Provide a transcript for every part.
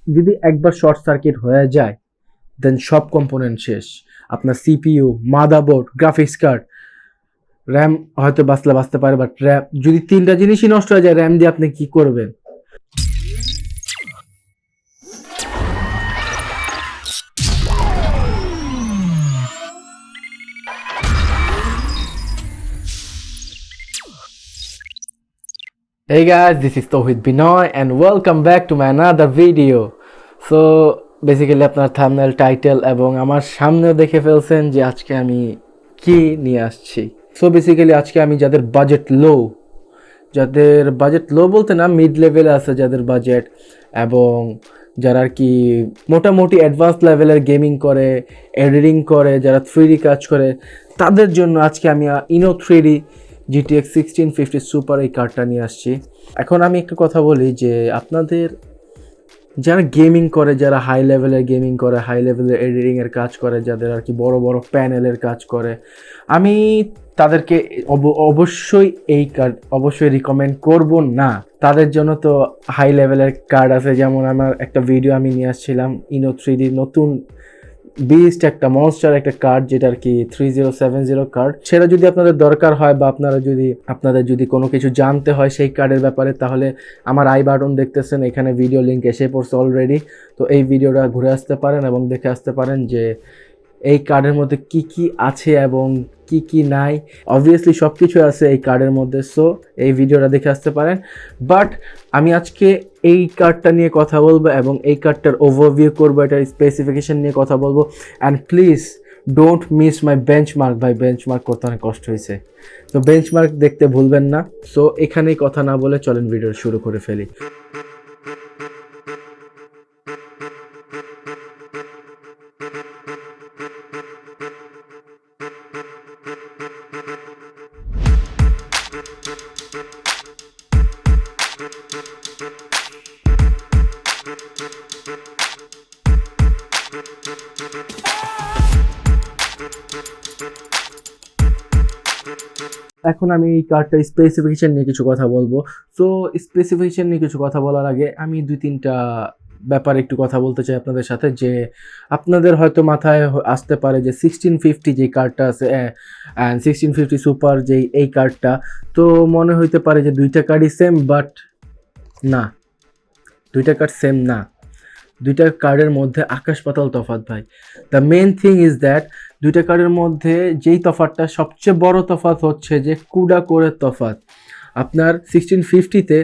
যদি একবার short circuit হয়ে যায় দেন সব কম্পোনেন্ট শেষ। আপনার CPU, motherboard, graphics card, RAM হয়তো বাঁচতে পারে, বাট র্যাম যদি তিনটা জিনিসই নষ্ট হয়ে যায়, র্যাম দিয়ে আপনি কি করবেন? Hey guys, this is Towhid Binoy and welcome back to my another video. So basically আপনার থাম্বনেল, টাইটেল এবং আমার সামনেও দেখে ফেলছেন যে আজকে আমি কি নিয়ে আসছি। সো বেসিক্যালি আজকে আমি যাদের বাজেট লো বলতে না, মিড লেভেলে আছে যাদের বাজেট, এবং যারা আর কি মোটামুটি অ্যাডভান্স লেভেলের গেমিং করে, এডিটিং করে, যারা 3D কাজ করে, তাদের জন্য আজকে আমি INNO3D GTX 1650 সুপার এই কার্ডটা নিয়ে আসছি। এখন আমি একটু কথা বলি যে আপনাদের যারা গেমিং করে, যারা হাই লেভেলের গেমিং করে, হাই লেভেলের এডিটিংয়ের কাজ করে, যাদের আর কি বড় বড় প্যানেলের কাজ করে, আমি তাদেরকে অবশ্যই এই কার্ড অবশ্যই রিকমেন্ড করব না। তাদের জন্য তো হাই লেভেলের কার্ড আছে, যেমন আমার একটা ভিডিও আমি নিয়ে আসছিলাম INNO3D নতুন বিস্ট একটা মনস্টার একটা কার্ড, যেটা আর কি 3070 কার্ড। সেটা যদি আপনাদের দরকার হয় বা আপনাদের যদি কোনো কিছু জানতে হয় সেই কার্ডের ব্যাপারে, তাহলে আমার আই বাটন দেখতেছেন, এখানে ভিডিও লিঙ্ক এসে পড়ছে অলরেডি। তো এই ভিডিওটা ঘুরে আসতে পারেন এবং দেখে আসতে পারেন যে এই কার্ডের মধ্যে কি কি আছে এবং কি কি নাই। অবভিয়াসলি সব কিছু আছে এই কার্ডের মধ্যে, সো এই ভিডিওটা দেখে আসতে পারেন। বাট আমি আজকে এই কার্ডটা নিয়ে কথা বলবো এবং এই কার্ডটার ওভারভিউ করবো, এটার স্পেসিফিকেশন নিয়ে কথা বলবো। And please don't miss my benchmark. ভাই, বেঞ্চমার্ক করতে অনেক কষ্ট হয়েছে, তো বেঞ্চমার্ক দেখতে ভুলবেন না। সো এখানেই কথা না বলে চলেন ভিডিও শুরু করে ফেলি। এখন আমি এই কার্ডটা স্পেসিফিকেশন নিয়ে কিছু কথা বলবো। সো স্পেসিফিকেশন নিয়ে কিছু কথা বলার আগে আমি দুই তিনটা ব্যাপারে একটু কথা বলতে চাই আপনাদের সাথে। যে আপনাদের হয়তো মাথায় আসতে পারে যে 1650 যে কার্ডটা আছে অ্যান্ড 1650 সুপার যেই এই কার্ডটা, তো মনে হইতে পারে যে দুইটা কার্ডই সেম, বাট না, দুইটা কার্ড সেম না। দুইটা কার্ডের মধ্যে আকাশ পাতাল তফাৎ ভাই। The main thing is that দুইটা কার্ডের মধ্যে যেই তফাৎটা, সবচেয়ে বড় তফাৎ হচ্ছে যে কুডা কোরের তফাৎ। আপনার 1650-তে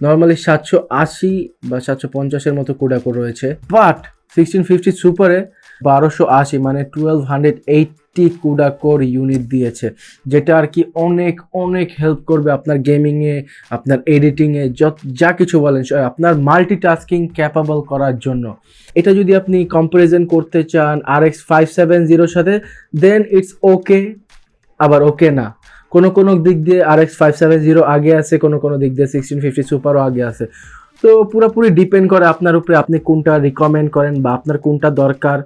নর্মালি 780 বা 750-এর মতো কুডা কোর রয়েছে, বাট 1650 সুপারে 1280 মানে 1280 কুডা কোর ইউনিট দিয়েছে, যেটা আর কি অনেক অনেক হেল্প করবে আপনার গেমিংয়ে, আপনার এডিটিংয়ে, যা কিছু বলেন আপনার মাল্টিটাস্কিং ক্যাপাবল করার জন্য। এটা যদি আপনি কম্পারিজন করতে চান RX 570-র সাথে, দেন ইটস ওকে, আবার ওকে না। কোনো দিক দিয়ে RX 570 আগে আছে, কোনো দিক দিয়ে 1650 সুপারও আগে আছে। তো পুরোপুরি ডিপেন্ড করে আপনার উপরে, আপনি কোনটা রিকমেন্ড করেন বা আপনার কোনটা দরকার।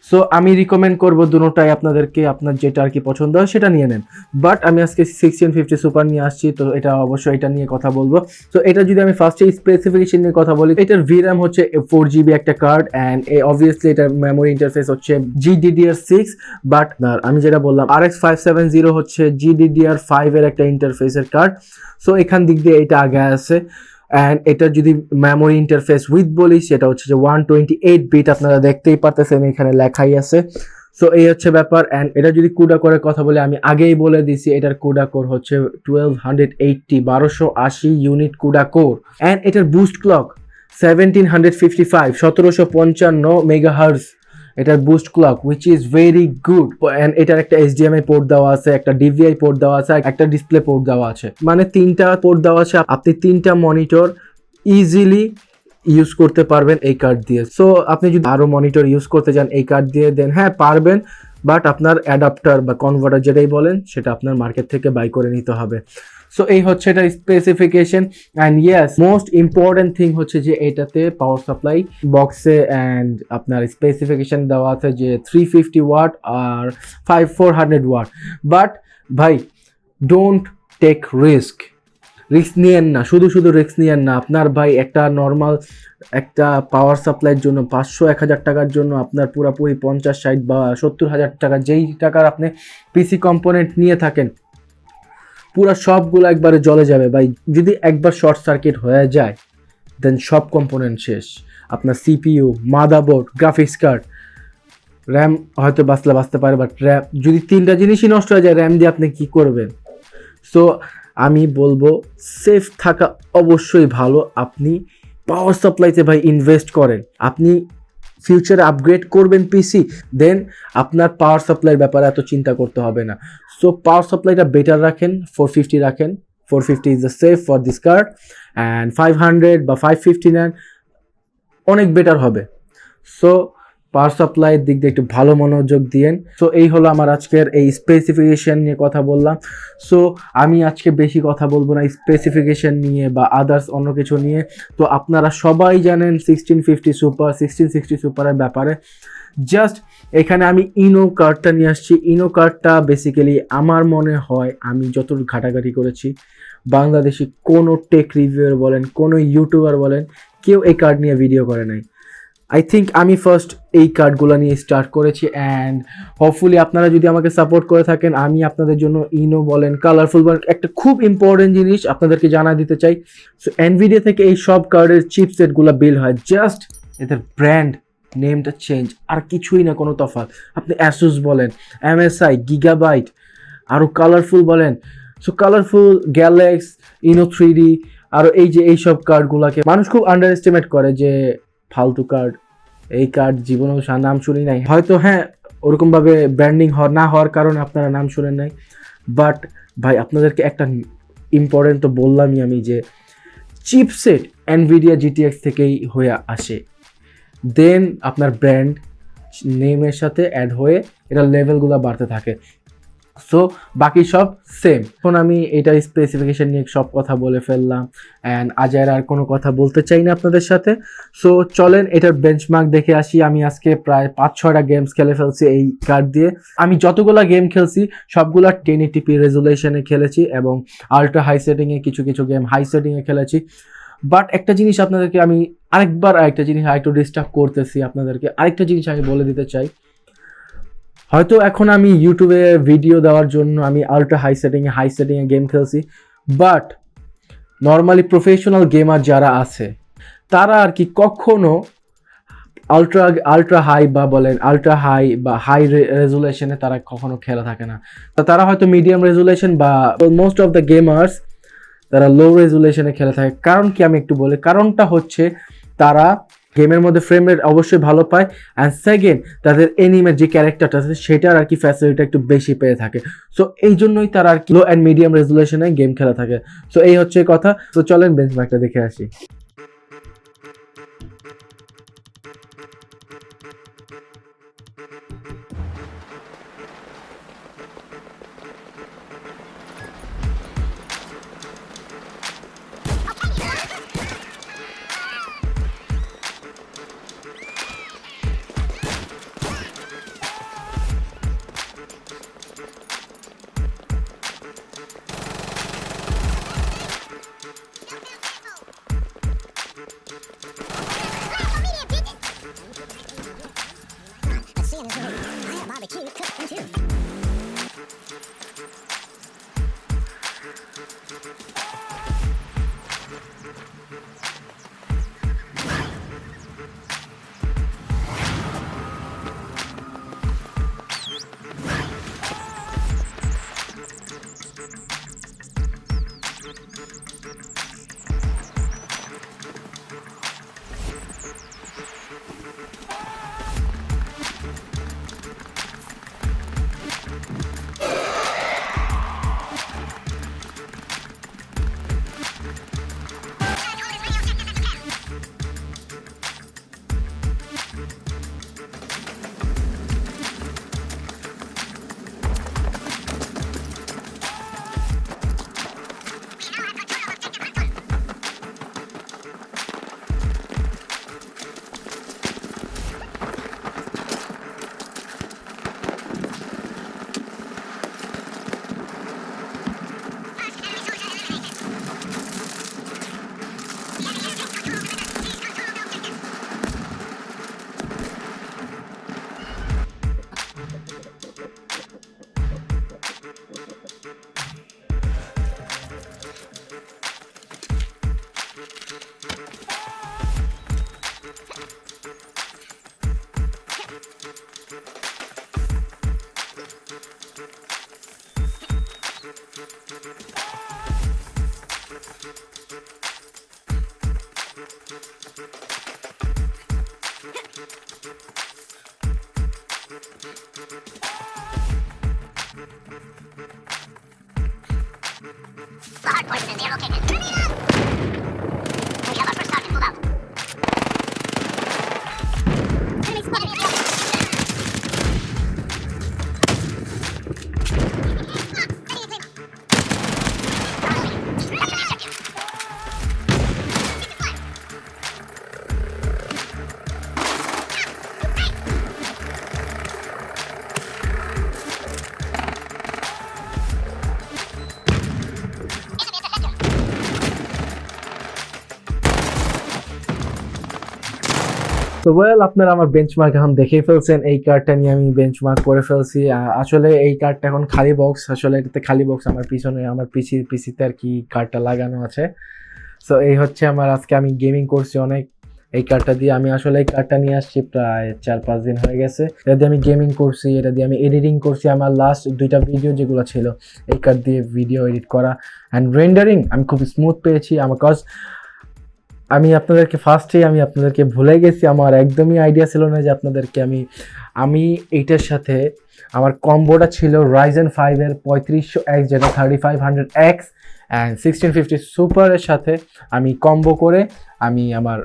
সো আমি রিকমেন্ড করবো দুটোটাই আপনাদেরকে, আপনার যেটা আর কি পছন্দ হয় সেটা নিয়ে নেন। বাট আমি আজকে 1650 সুপার নিয়ে আসছি, তো এটা অবশ্যই এটা নিয়ে কথা বলবো। তো এটা যদি আমি ফার্স্টে স্পেসিফিকেশন নিয়ে কথা বলি, এটার VRAM হচ্ছে 4GB একটা কার্ড, অ্যান্ড অবভিয়াসলি এটার মেমোরি ইন্টারফেস হচ্ছে GDDR6। বাট আমি যেটা বললাম RX 570 হচ্ছে GDDR5 এর একটা ইন্টারফেসের কার্ড। সো এখান দিক দিয়ে এটা আগে আছে। অ্যান্ড এটার যদি মেমোরি ইন্টারফেস উইথ বলি, সেটা হচ্ছে যে 128 বিট, আপনারা দেখতেই পারতেছেন এখানে লেখাই আছে। সো এই হচ্ছে ব্যাপার। অ্যান্ড এটা যদি কুডা করে কথা বলে, আমি আগেই বলে দিছি এটার কুডা কোর হচ্ছে 1280 ইউনিট কুডা কোর। অ্যান্ড এটার বুস্ট ক্লক 1755 মেগাহার্জ এটার boost clock, which is very good. And এটার একটা HDMI পোর্ট দেওয়া আছে, একটা DVI পোর্ট দেওয়া আছে, একটা ডিসপ্লে পোর্ট দেওয়া আছে, মানে তিনটা পোর্ট দেওয়া আছে। আপনি তিনটা মনিটর ইজিলি ইউজ করতে পারবেন এই কার্ড দিয়ে। সো আপনি যদি আরও মনিটর ইউজ করতে চান এই কার্ড দিয়ে, দেন হ্যাঁ পারবেন, বাট আপনার অ্যাডাপ্টার বা কনভার্টার যেটাই বলেন সেটা আপনার মার্কেট থেকে বাই করে নিতে হবে। সো এই হচ্ছে এটা specification. And yes, most important thing হচ্ছে যে এটাতে পাওয়ার সাপ্লাই বক্সে অ্যান্ড আপনার স্পেসিফিকেশন দেওয়া আছে যে 350 ওয়াট আর 400 ওয়াট। বাট ভাই, ডোন্ট টেক রিস্ক। রিস্ক নিয়েন না, শুধু শুধু রিস্ক নিয়েন না। আপনার ভাই একটা নর্মাল একটা পাওয়ার সাপ্লাইয়ের জন্য 500-1000 টাকার জন্য আপনার পুরোপুরি 50-60 বা 70,000 টাকা যেই টাকার আপনি পিসি কম্পোনেন্ট নিয়ে থাকেন পুরো সবগুলো একবারে জ্বলে যাবে ভাই। যদি একবার শর্ট সার্কিট হয়ে যায় দেন সব কম্পোনেন্ট শেষ। আপনার CPU, motherboard, graphics card, RAM হয়তো বাঁচতে পারে, বাট র্যাম যদি তিনটা জিনিসই নষ্ট হয়ে যায় র্যাম দিয়ে আপনি কি করবেন? সো আমি বলবো সেফ থাকা অবশ্যই ভালো। আপনি পাওয়ার সাপ্লাইতে ভাই ইনভেস্ট করেন, আপনি ফিউচারে আপগ্রেড করবেন পিসি, দেন আপনার পাওয়ার সাপ্লাইয়ের ব্যাপারে এত চিন্তা করতে হবে না। সো পাওয়ার সাপ্লাইটা বেটার রাখেন, 450 রাখেন। 450 is the safe for this card, and 500 বা 550 নেন, অনেক বেটার হবে। সো পাওয়ার সাপ্লাইয়ের দিক দিয়ে একটু ভালো মনোযোগ দিয়েন। সো এই হলো আমার আজকের এই স্পেসিফিকেশন নিয়ে কথা বললাম। সো আমি আজকে বেশি কথা বলবো না স্পেসিফিকেশন নিয়ে বা আদার্স অন্য কিছু নিয়ে। তো আপনারা সবাই জানেন 1650 সুপার, 1660 সুপারের ব্যাপারে। জাস্ট এখানে আমি ইনো কার্ডটা নিয়ে আসছি। ইনো কার্ডটা বেসিক্যালি আমার মনে হয়, আমি যতটুকু ঘাটাঘাটি করেছি, বাংলাদেশি কোনো টেক রিভিউয়ার বলেন, কোনো ইউটিউবার বলেন, কেউ এই কার্ড নিয়ে ভিডিও করে নাই। আই থিঙ্ক আমি ফার্স্ট এই কার্ডগুলো নিয়ে স্টার্ট করেছি, অ্যান্ড হোপফুলি আপনারা যদি আমাকে সাপোর্ট করে থাকেন, আমি আপনাদের জন্য ইনো বলেন, কালারফুল বলেন, একটা খুব ইম্পর্টেন্ট জিনিস আপনাদেরকে জানা দিতে চাই। সো এনভিডিয়া থেকে এই সব কার্ডের চিপসেটগুলো বিল হয়, জাস্ট এদের ব্র্যান্ড নেমটা চেঞ্জ, আর কিছুই না, কোনো তফাৎ। আপনি অ্যাসুস বলেন, এমএসআই, গিগাবাইট, আরও কালারফুল বলেন। সো কালারফুল, গ্যালাক্স, INNO3D, আরও এই যে এইসব কার্ডগুলোকে মানুষ খুব আন্ডার এস্টিমেট করে যে ফালতু কার্ড, এই কার্ড জীবনেও নাম শুনি নাই হয়তো। হ্যাঁ, ওরকমভাবে ব্র্যান্ডিং না হওয়ার কারণে আপনারা নাম শুনেন নাই, বাট ভাই আপনাদেরকে একটা ইম্পর্টেন্ট তো বললামই আমি, যে চিপসেট এনভিডিয়া জিটিএক্স থেকেই হয়ে আসে, দেন আপনার ব্র্যান্ড নেমের সাথে অ্যাড হয়ে এটা লেভেলগুলো বাড়তে থাকে। সো বাকি সব সেম। এখন আমি এটার স্পেসিফিকেশন নিয়ে সব কথা বলে ফেললাম, অ্যান্ড আজ আর কোনো কথা বলতে চাই না আপনাদের সাথে। সো চলেন এটার বেঞ্চমার্ক দেখে আসি। আমি আজকে প্রায় 5-6টা গেমস খেলে ফেলছি এই কার্ড দিয়ে। আমি যতগুলো গেম খেলছি সবগুলো 1080p রেজুলেশনে খেলেছি, এবং আল্ট্রা হাই সেটিংয়ে কিছু কিছু গেম হাই সেটিংয়ে খেলেছি। বাট একটা জিনিস আপনাদেরকে আমি আরেকটা জিনিস আরেকটু ডিস্টার্ব করতেছি আপনাদেরকে, আরেকটা জিনিস আমি বলে দিতে চাই। হয়তো এখন আমি ইউটিউবে ভিডিও দেওয়ার জন্য আমি আল্ট্রা হাই সেটিংয়ে গেম খেলছি, বাট নর্মালি প্রফেশনাল গেমার যারা আছে তারা আর কি কখনো আল্ট্রা হাই বা হাই রেজুলেশনে তারা কখনো খেলা থাকে না। তারা হয়তো মিডিয়াম রেজুলেশন বা মোস্ট অফ দ্য গেমার্স তারা লো রেজুলেশনে খেলে থাকে। কারণ কি আমি একটু বলি, কারণটা হচ্ছে তারা গেমের মধ্যে ফ্রেম রেট অবশ্যই ভালো পায়, অ্যান্ড সেকেন্ড তাদের এনিমের যে ক্যারেক্টারটা আছে সেটার আর কি ফ্যাসিলিটি একটু বেশি পেয়ে থাকে। সো এই জন্যই তারা আর কি লো অ্যান্ড মিডিয়াম রেজুলেশনে গেম খেলা থাকে। সো এই হচ্ছে কথা। তো চলেন বেঞ্চমার্কটা দেখে আসি। তো ওয়েল, আপনারা আমার বেঞ্চমার্ক এখন দেখেই ফেলছেন। এই কার্ডটা নিয়ে আমি বেঞ্চমার্ক করে ফেলছি। আসলে এই কার্ডটা এখন খালি বক্স, আসলে এটাতে খালি বক্স, আমার পিছনে আমার পিসিতে আর কি কার্ডটা লাগানো আছে। সো এই হচ্ছে আমার আজকে আমি গেমিং করছি অনেক এই কার্ডটা দিয়ে। আমি আসলে এই কার্ডটা নিয়ে আসছি প্রায় 4-5 দিন হয়ে গেছে। এটা দিয়ে আমি গেমিং করছি, এটা দিয়ে আমি এডিটিং করছি। আমার লাস্ট 2টা ভিডিও যেগুলো ছিল এই কার্ড দিয়ে ভিডিও এডিট করা অ্যান্ড রেন্ডারিং আমি খুব স্মুথ পেয়েছি। আমার কজ আমি আপনাদেরকে ভুলে গেছি, আমার একদমই আইডিয়া ছিল না যে আপনাদেরকে আমি এইটার সাথে আমার কম্বোটা ছিল Ryzen 5 এর 3500X যেটা 3500X অ্যান্ড 1650 সুপারের সাথে আমি কম্বো করে আমি আমার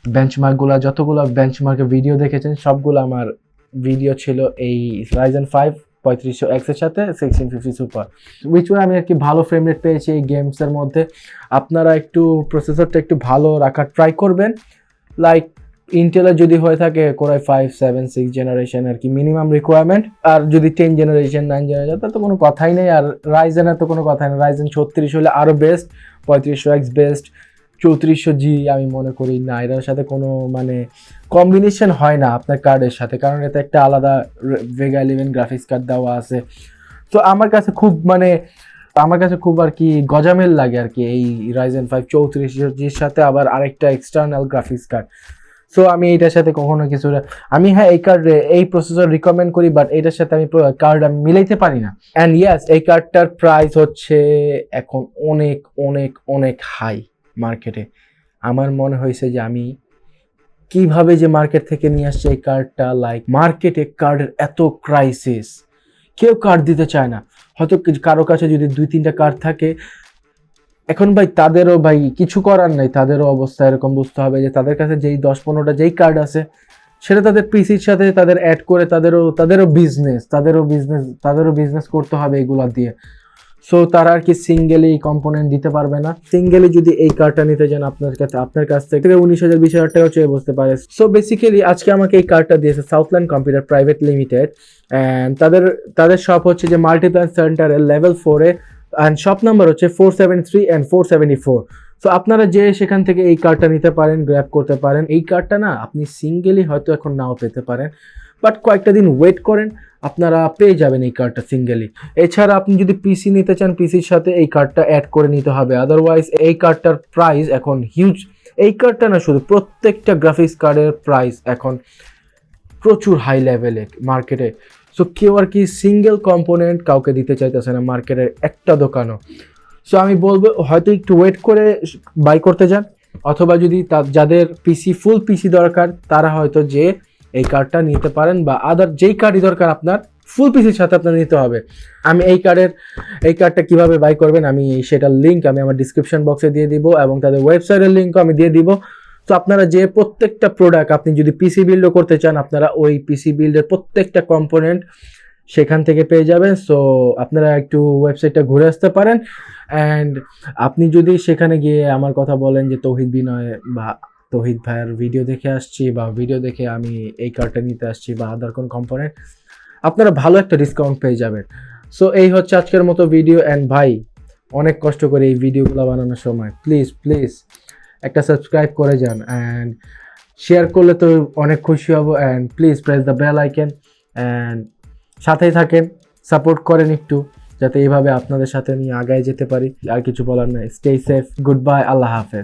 বেঞ্চমার্কগুলো, যতগুলো বেঞ্চমার্কের ভিডিও দেখেছেন সবগুলো আমার ভিডিও ছিল এই Ryzen 5 3500X এর সাথে 1650 সুপার, উইচ ওয়ে আমি আর কি ভালো ফ্রেম রেট পেয়েছি এই গেমসের মধ্যে। আপনারা একটু প্রসেসরটা একটু ভালো রাখার ট্রাই করবেন, লাইক ইন্টেলের যদি হয়ে থাকে কোরাই 5, 7, 6 জেনারেশন আর কি মিনিমাম রিকোয়ারমেন্ট, আর যদি 10 জেনারেশন 9 জেনারেশন তার তো কোনো কথাই নেই। আর রাইজেনের তো কোনো কথাই নেই, রাইজেন 36 হলে আরও বেস্ট, 3500X বেস্ট, 3400G আমি মনে করি না, এটার সাথে কোনো মানে কম্বিনেশন হয় না আপনার কার্ডের সাথে, কারণ এতে একটা আলাদা ভেগা 11 গ্রাফিক্স কার্ড দেওয়া আছে। তো আমার কাছে খুব আর কি গজামেল লাগে আর কি এই Ryzen 5 3400Gর সাথে আবার আরেকটা এক্সটার্নাল গ্রাফিক্স কার্ড। সো আমি এইটার সাথে কখনো কিছু আমি এই প্রসেসর রিকমেন্ড করি, বাট এটার সাথে আমি কার্ড আমি মিলাইতে পারি না। অ্যান্ড ইয়েস, এই কার্ডটার প্রাইস হচ্ছে এখন অনেক অনেক অনেক হাই মার্কেটে। আমার মনে হয়েছে যে আমি কিভাবে যে মার্কেট থেকে নিয়ে আসছে এই কার্ডটা, লাইক মার্কেটে কার্ডের এত ক্রাইসিস, কেউ কার্ড দিতে চায় না। হয়তো কারো কাছে যদি 2-3টা কার্ড থাকে, এখন তাদেরও কিছু করার নাই, তাদেরও অবস্থা এরকম বুঝতে হবে যে তাদের কাছে যেই 10-15টা যেই কার্ড আছে সেটা তাদের পিসির সাথে তাদের অ্যাড করে তাদেরও বিজনেস করতে হবে এগুলা দিয়ে। সো তারা আর কি সিঙ্গেলি কম্পোনেন্ট দিতে পারবে না। সিঙ্গেলি যদি এই কার্ডটা নিতে চান আপনার কাছ থেকে 19,000-20,000 টাকা চেয়ে বসতে পারে। সো বেসিক্যালি আজকে আমাকে এই কার্ডটা দিয়েছে Southland computer private limited, and তাদের শপ হচ্ছে যে মাল্টিপ্ল্যান সেন্টারের লেভেল 4-এ, অ্যান্ড শপ নাম্বার হচ্ছে 473 অ্যান্ড 474। সো আপনারা যে সেখান থেকে এই কার্ডটা নিতে পারেন, গ্র্যাব করতে পারেন। এই কার্ডটা না আপনি সিঙ্গেলি হয়তো এখন নাও পেতে পারেন, বাট কয়েকটা দিন ওয়েট করেন, আপনারা পেয়ে যাবেন এই কার্ডটা সিঙ্গেলি। এছাড়া আপনি যদি পিসি নিতে চান, পিসির সাথে এই কার্ডটা অ্যাড করে নিতে হবে, আদারওয়াইজ এই কার্ডটার প্রাইস এখন হিউজ। এই কার্ডটা না, শুধু প্রত্যেকটা গ্রাফিক্স কার্ডের প্রাইস এখন প্রচুর হাই লেভেলে মার্কেটে। সো কেউ আর কি সিঙ্গেল কম্পোনেন্ট কাউকে দিতে চাইতেছে না মার্কেটের একটা দোকানও। সো আমি বলবো হয়তো একটু ওয়েট করে বাই করতে যান, অথবা যদি যাদের ফুল পিসি দরকার তারা হয়তো যে এই কার্ডটা নিতে পারেন, বা আদার যেই কার্ডই দরকার আপনার ফুল পিসির সাথে আপনার নিতে হবে। আমি এই কার্ডটা কিভাবে বাই করবেন আমি সেটার লিঙ্ক আমি আমার ডিসক্রিপশন বক্সে দিয়ে দিব, এবং তাদের ওয়েবসাইটের লিঙ্কও আমি দিয়ে দিব। তো আপনারা যে প্রত্যেকটা প্রোডাক্ট আপনি যদি পিসি বিল্ডও করতে চান, আপনারা ওই পিসি বিল্ডের প্রত্যেকটা কম্পোনেন্ট সেখান থেকে পেয়ে যাবেন। সো আপনারা একটু ওয়েবসাইটটা ঘুরে আসতে পারেন, অ্যান্ড আপনি যদি সেখানে গিয়ে আমার কথা বলেন যে তৌহিদ বিনয় বা তৌহিদ ভাইয়ের ভিডিও দেখে আসছি, বা ভিডিও দেখে আমি এই কার্ডটা নিতে আসছি, বা আদার কোন কম্পোনেন্ট, আপনারা ভালো একটা ডিসকাউন্ট পেয়ে যাবেন। সো এই হচ্ছে আজকের মতো ভিডিও। অ্যান্ড ভাই, অনেক কষ্ট করে এই ভিডিওগুলো বানানোর সময় প্লিজ একটা সাবস্ক্রাইব করে যান, অ্যান্ড শেয়ার করলে তো অনেক খুশি হব। And please press the bell icon, and সাথেই থাকেন, সাপোর্ট করেন একটু, যাতে এইভাবে আপনাদের সাথে নিয়ে আগায় যেতে পারি। আর কিছু বলার নাই। স্টে সেফ, গুড বাই, আল্লাহ হাফেজ।